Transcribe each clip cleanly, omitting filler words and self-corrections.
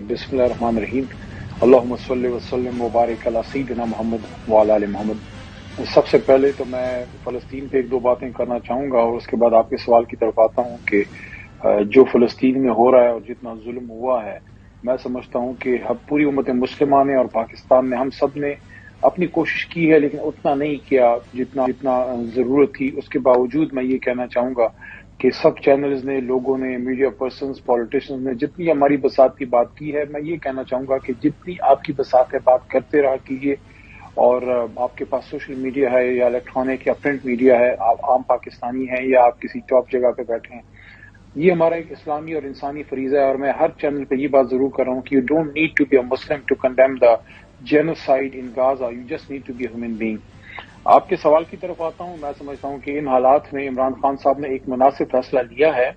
बिस्मिल्लाहिर्रहमानिर्रहीम। अल्लाहुम्मा सल्लि व सल्लिम व बारिक अला सय्यिदिना मोहम्मद व अला आलि मोहम्मद। सबसे पहले तो मैं फ़लस्तीन पे एक दो बातें करना चाहूँगा और उसके बाद आपके सवाल की तरफ आता हूँ कि जो फ़लस्तीन में हो रहा है और जितना जुल्म हुआ है, मैं समझता हूँ कि हम पूरी उम्मत मुस्लिमा ने और पाकिस्तान ने, हम सब ने अपनी कोशिश की है, लेकिन उतना नहीं किया जितना जितना ज़रूरत थी। उसके बावजूद मैं ये कहना चाहूँगा कि सब चैनल्स ने, लोगों ने, मीडिया पर्सन्स, पॉलिटिशियंस ने जितनी हमारी बसात की बात की है, मैं ये कहना चाहूँगा कि जितनी आपकी बसात है बात करते रहा कीजिए। और आपके पास सोशल मीडिया है या इलेक्ट्रॉनिक या प्रिंट मीडिया है, आप आम पाकिस्तानी हैं या आप किसी टॉप जगह पे बैठे हैं, ये हमारा एक इस्लामी और इंसानी फरीजा है। और मैं हर चैनल पे ये बात जरूर कर रहा हूँ कि you don't need to be a Muslim to condemn the genocide in Gaza, you just need to be human being. आपके सवाल की तरफ आता हूँ। मैं समझता हूँ कि इन हालात में इमरान खान साहब ने एक मुनासिब फैसला लिया है।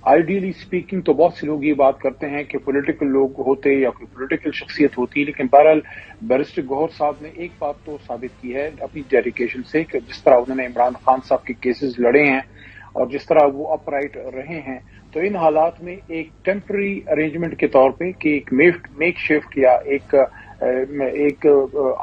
आइडियली स्पीकिंग तो बहुत से लोग ये बात करते हैं कि पॉलिटिकल लोग होते या कोई पॉलिटिकल शख्सियत होती, लेकिन बहरहाल बैरिस्टर गौहर साहब ने एक बात तो साबित की है अपनी डेडिकेशन से कि जिस तरह उन्होंने इमरान खान साहब के केसेस लड़े हैं और जिस तरह वो अपराइट रहे हैं, तो इन हालात में एक टेम्पररी अरेंजमेंट के तौर पे कि एक मेक शिफ्ट या एक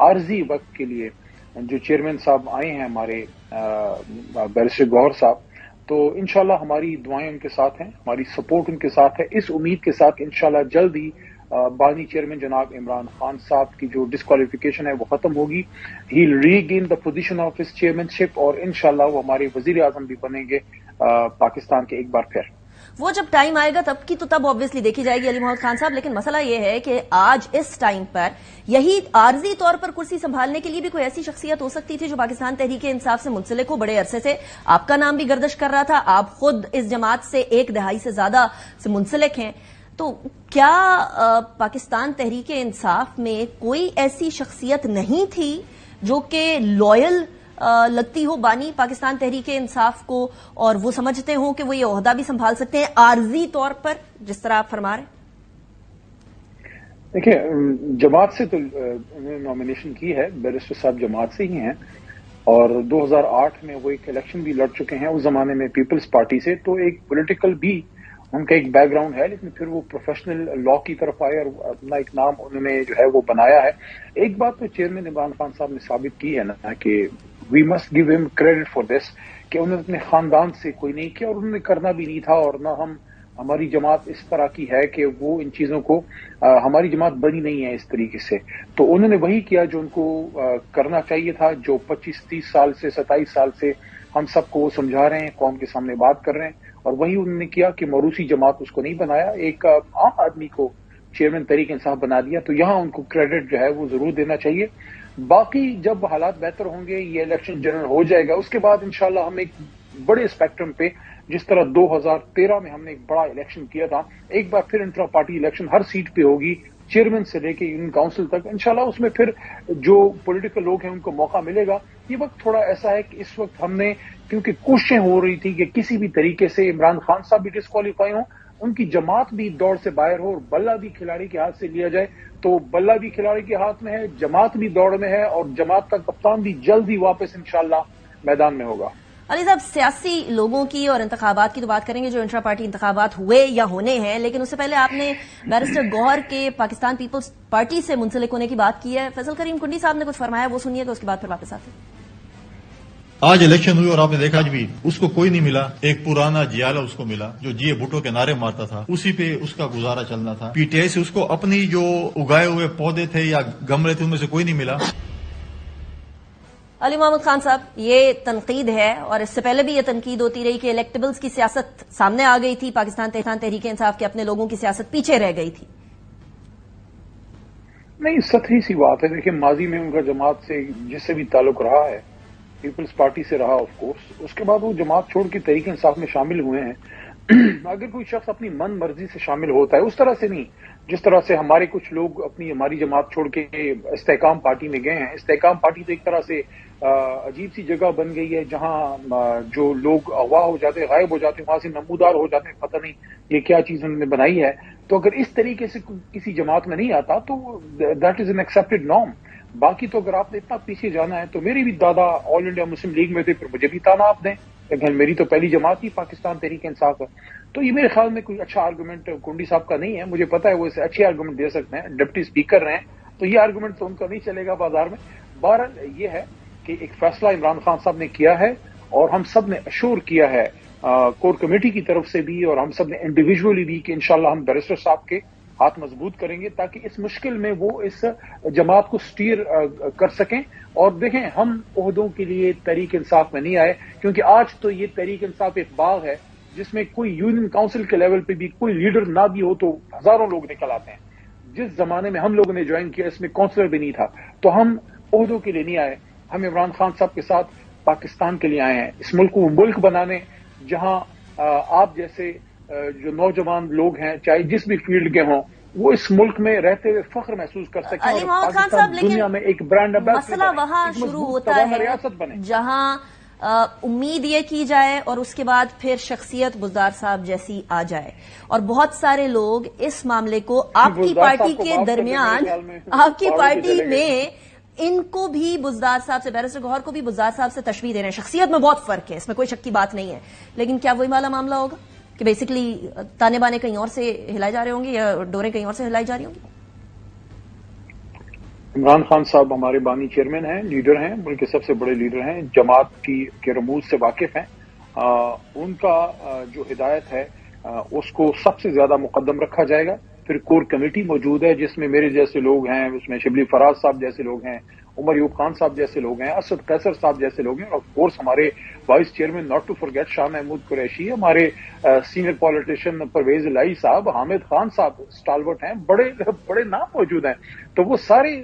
आर्जी वक्त के लिए जो चेयरमैन साहब आए हैं हमारे बैरिस्टर गौहर साहब, तो इंशाल्लाह हमारी दुआएं उनके साथ हैं, हमारी सपोर्ट उनके साथ है। इस उम्मीद के साथ इंशाल्लाह जल्द ही बानी चेयरमैन जनाब इमरान खान साहब की जो डिस्क्वालिफिकेशन है वो खत्म होगी। He regain the position of his chairmanship और इंशाल्लाह वो हमारे वजीर आजम भी बनेंगे पाकिस्तान के एक बार फिर। वो जब टाइम आएगा तब की तो तब ऑब्वियसली देखी जाएगी अली मोहम्मद खान साहब, लेकिन मसला ये है कि आज इस टाइम पर यही आर्जी तौर पर कुर्सी संभालने के लिए भी कोई ऐसी शख्सियत हो सकती थी जो पाकिस्तान तहरीक इंसाफ से मुंसलिक हो। बड़े अरसे से आपका नाम भी गर्दिश कर रहा था, आप खुद इस जमात से एक दहाई से ज्यादा से मुंसलिक हैं, तो क्या पाकिस्तान तहरीक इंसाफ में कोई ऐसी शख्सियत नहीं थी जो कि लॉयल लगती हो बानी पाकिस्तान तहरीक इंसाफ को और वो समझते हो कि वो ये ओहदा भी संभाल सकते हैं आर्जी तौर पर जिस तरह आप फरमा रहे? देखिए, जमात से तो उन्होंने नॉमिनेशन की है, बैरिस्टर साहब जमात से ही हैं और 2008 में वो एक इलेक्शन भी लड़ चुके हैं, उस जमाने में पीपल्स पार्टी से, तो एक पॉलिटिकल भी उनका एक बैकग्राउंड है। लेकिन फिर वो प्रोफेशनल लॉ की तरफ आए और अपना एक नाम उन्होंने जो है वो बनाया है। एक बात तो चेयरमैन इमरान खान साहब ने साबित की है ना कि we must give him credit for this, कि उन्होंने अपने खानदान से कोई नहीं किया और उन्होंने करना भी नहीं था। और ना हमारी जमात इस तरह की है कि वो इन चीजों को हमारी जमात बनी नहीं है इस तरीके से। तो उन्होंने वही किया जो उनको करना चाहिए था, जो 25-30 साल से 27 साल से हम सबको वो समझा रहे हैं, कौम के सामने बात कर रहे हैं, और वही उन्होंने किया कि मरूसी जमात उसको नहीं बनाया, एक आम आदमी को चेयरमैन तहरीक इंसाफ बना दिया। तो यहाँ उनको क्रेडिट जो है वो जरूर देना चाहिए। बाकी जब हालात बेहतर होंगे, ये इलेक्शन जनरल हो जाएगा, उसके बाद इंशाल्लाह हम एक बड़े स्पेक्ट्रम पे, जिस तरह 2013 में हमने एक बड़ा इलेक्शन किया था, एक बार फिर इंट्रा पार्टी इलेक्शन हर सीट पे होगी, चेयरमैन से लेके यूनियन काउंसिल तक। इंशाल्लाह उसमें फिर जो पॉलिटिकल लोग हैं उनको मौका मिलेगा। ये वक्त थोड़ा ऐसा है कि इस वक्त हमने, क्योंकि कोशिशें हो रही थी कि किसी भी तरीके से इमरान खान साहब भी डिस्क्वालीफाई हो, उनकी जमात भी दौड़ से बाहर हो और बल्ला भी खिलाड़ी के हाथ से लिया जाए। तो बल्ला भी खिलाड़ी के हाथ में है, जमात भी दौड़ में है और जमात का कप्तान भी जल्द ही वापस इंशाल्लाह मैदान में होगा। अली साहब, सियासी लोगों की और इंतखाबात की तो बात करेंगे जो इंट्रा पार्टी इंतखाबात हुए या होने हैं, लेकिन उससे पहले आपने बैरिस्टर गौहर के पाकिस्तान पीपल्स पार्टी से मुंसलिक होने की बात की है। फैसल करीम कुंडी साहब ने कुछ फरमाया, वो सुनिएगा, उसके बाद फिर वापस आते हैं। आज इलेक्शन हुई और आपने देखा आज भी उसको कोई नहीं मिला, एक पुराना जियाला उसको मिला जो जीए भुट्टो के नारे मारता था, उसी पे उसका गुजारा चलना था। पीटीआई से उसको अपनी जो उगाए हुए पौधे थे या गमले थे उनमें से कोई नहीं मिला। अली मोहम्मद खान साहब, ये तनकीद है और इससे पहले भी ये तनकीद होती रही कि इलेक्टेबल्स की सियासत सामने आ गई थी, पाकिस्तान तहरीक इंसाफ के अपने लोगों की सियासत पीछे रह गई थी। नहीं, सतही सी बात है। देखिए, माजी में उनका जमात से जिससे भी ताल्लुक रहा है, पीपल्स पार्टी से रहा ऑफ कोर्स, उसके बाद वो जमात छोड़ के तहरीक इंसाफ में शामिल हुए हैं। अगर कोई शख्स अपनी मन मर्जी से शामिल होता है, उस तरह से नहीं जिस तरह से हमारे कुछ लोग हमारी जमात छोड़ के इस्तेकाम पार्टी में गए हैं। इस्तेकाम पार्टी तो एक तरह से अजीब सी जगह बन गई है जहां जो लोग अगवा हो जाते हैं, गायब हो जाते हैं, वहां से नमूदार हो जाते हैं, पता नहीं ये क्या चीज उन्होंने बनाई है। तो अगर इस तरीके से किसी जमात में नहीं आता तो that is an accepted norm. बाकी तो अगर आपने इतना पीछे जाना है तो मेरे भी दादा ऑल इंडिया मुस्लिम लीग में थे, फिर मुझे भी ताना आप दें, लेकिन मेरी तो पहली जमात ही पाकिस्तान तहरीक इंसाफ है। تو یہ میرے خیال میں کوئی اچھا آرگومنٹ کنڈی صاحب کا نہیں ہے. مجھے پتا ہے وہ اسے اچھے آرگومنٹ دے سکتے ہیں, ڈپٹی اسپیکر رہے ہیں, تو یہ آرگومنٹ تو ان کا نہیں چلے گا بازار میں. بہرحال یہ ہے کہ ایک فیصلہ عمران خان صاحب نے کیا ہے اور ہم سب نے اشور کیا ہے کور کمیٹی کی طرف سے بھی اور ہم سب نے انڈیویجولی بھی کہ انشاءاللہ ہم بیرسٹر صاحب کے ہاتھ مضبوط کریں گے تاکہ اس مشکل میں وہ اس جماعت کو سٹیر کر سکیں. اور دیکھیں ہم عہدوں کے لیے تحریک انصاف میں نہیں آئے, کیونکہ آج تو یہ تحریک انصاف ایک باغ ہے جس میں کوئی یونین کاؤنسل کے لیول پہ بھی کوئی لیڈر نہ بھی ہو تو ہزاروں لوگ نکل آتے ہیں. جس زمانے میں ہم لوگوں نے جوائن کیا اس میں کاؤنسلر بھی نہیں تھا. تو ہم عہدوں کے لیے نہیں آئے, ہم عمران خان صاحب کے ساتھ پاکستان کے لیے آئے ہیں, اس ملک کو ملک بنانے جہاں آپ جیسے جو نوجوان لوگ ہیں چاہے جس بھی فیلڈ کے ہوں وہ اس ملک میں رہتے ہوئے فخر محسوس کر سکیں علی محمد خان صاحب, دنیا میں ایک برانڈ مسئلہ وہاں شروع ہوتا ہے جہاں امید یہ کی جائے اور اس کے بعد پھر شخصیت بزدار صاحب جیسی آ جائے, اور بہت سارے لوگ اس معاملے کو آپ کی پارٹی کے درمیان, آپ کی پارٹی میں ان کو بھی بزدار صاحب سے, بیرسٹر گوہر کو بھی بزدار صاحب سے تشبیہ دے رہے ہیں. شخصیت میں بہت فرق ہے, اس میں کوئی شک کی بات نہیں ہے, لیکن کیا وہی والا معاملہ ہوگا کہ بیسکلی تانے بانے کہیں اور سے ہلائے جا رہے ہوں گے یا ڈوریں کہیں اور سے ہلائی جا رہی ہوں گی؟ عمران خان صاحب ہمارے بانی چیئرمین ہیں, لیڈر ہیں, ملک کے سب سے بڑے لیڈر ہیں, جماعت کے رموز سے واقف ہیں. ان کا جو ہدایت ہے اس کو سب سے زیادہ مقدم رکھا جائے گا. پھر کور کمیٹی موجود ہے جس میں میرے جیسے لوگ ہیں, اس میں شبلی فراز صاحب جیسے لوگ ہیں, عمر ایوب خان صاحب جیسے لوگ ہیں, اسد قیصر صاحب جیسے لوگ ہیں, اور آف کورس ہمارے vice chairman not to forget Shah Mahmood Qureshi, ہمارے سینئر پالیٹیشین پرویز الہی صاحب, حامد خان صاحب اسٹالورٹ ہیں, بڑے بڑے نام موجود ہیں. تو وہ سارے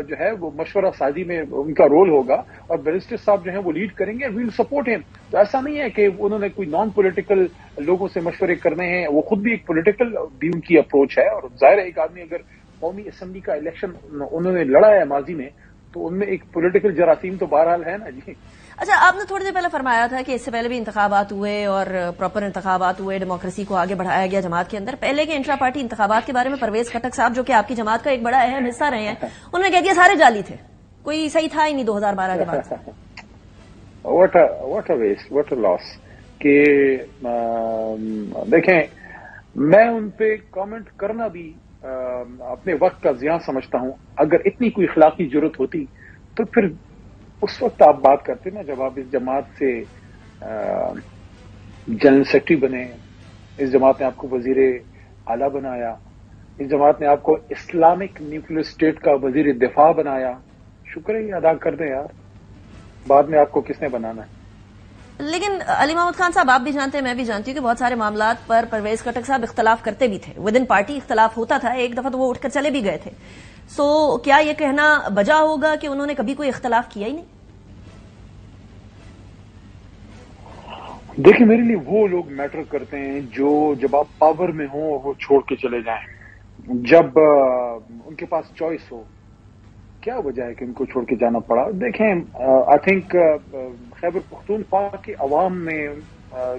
جو ہے وہ مشورہ سازی میں ان کا رول ہوگا اور بیرسٹر صاحب جو ہیں وہ لیڈ کریں گے, ویل سپورٹ ہم. تو ایسا نہیں ہے کہ انہوں نے کوئی نان پولیٹیکل لوگوں سے مشورے کرنے ہیں, وہ خود بھی ایک پولیٹیکل بھی ان کی اپروچ ہے. اور ظاہر ہے ایک آدمی اگر قومی اسمبلی کا الیکشن انہوں نے لڑا ہے ماضی میں تو ان میں ایک پولیٹیکل جراثیم تو بہرحال ہے نا جی. اچھا, آپ نے تھوڑی دیر پہلے فرمایا تھا کہ اس سے پہلے بھی انتخابات ہوئے اور پراپر انتخابات ہوئے, ڈیموکریسی کو آگے بڑھایا گیا جماعت کے اندر. پہلے کے انٹرا پارٹی انتخابات کے بارے میں پرویز خٹک صاحب جو کہ آپ کی جماعت کا ایک بڑا اہم حصہ رہے ہیں, انہوں نے کہہ دیا سارے جعلی تھے, کوئی صحیح تھا ہی نہیں 2012 کے بعد. What a waste, what a loss. کہ دیکھیں میں ان پہ کامنٹ کرنا بھی اپنے وقت کا ضیاع سمجھتا ہوں. اگر اتنی کوئی اخلاقی ضرورت ہوتی تو پھر اس وقت آپ بات کرتے نا جب آپ اس جماعت سے جنرل سیکرٹری بنے, اس جماعت نے آپ کو وزیر اعلیٰ بنایا, اس جماعت نے آپ کو اسلامک نیوکلیئر اسٹیٹ کا وزیر دفاع بنایا. شکریہ ادا کر دیں یار, بعد میں آپ کو کس نے بنانا ہے. لیکن علی محمد خان صاحب آپ بھی جانتے ہیں, میں بھی جانتی ہوں کہ بہت سارے معاملات پر پرویز خٹک صاحب اختلاف کرتے بھی تھے, ود ان پارٹی اختلاف ہوتا تھا, ایک دفعہ تو وہ اٹھ کر چلے بھی گئے تھے. سو کیا یہ کہنا بجا ہوگا کہ انہوں نے کبھی کوئی اختلاف کیا ہی نہیں؟ دیکھیں میرے لیے وہ لوگ میٹر کرتے ہیں جو جب آپ پاور میں ہوں وہ چھوڑ کے چلے جائیں, جب ان کے پاس چوائس ہو. کیا وجہ ہے کہ ان کو چھوڑ کے جانا پڑا؟ دیکھیں آئی تھنک خیبر پختونخوا کے عوام نے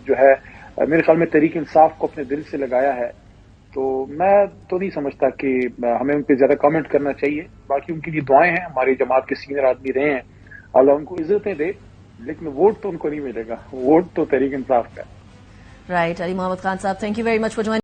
جو ہے میرے خیال میں تحریک انصاف کو اپنے دل سے لگایا ہے. تو میں تو نہیں سمجھتا کہ ہمیں ان پہ زیادہ کامنٹ کرنا چاہیے. باقی ان کی بھی دعائیں ہیں, ہماری جماعت کے سینئر آدمی رہے ہیں, اللہ ان کو عزتیں دے, لیکن ووٹ تو ان کو نہیں ملے گا, ووٹ تو تحریک انصاف کا. رائٹ. علی محمد خان صاحب, thank you very much for joining.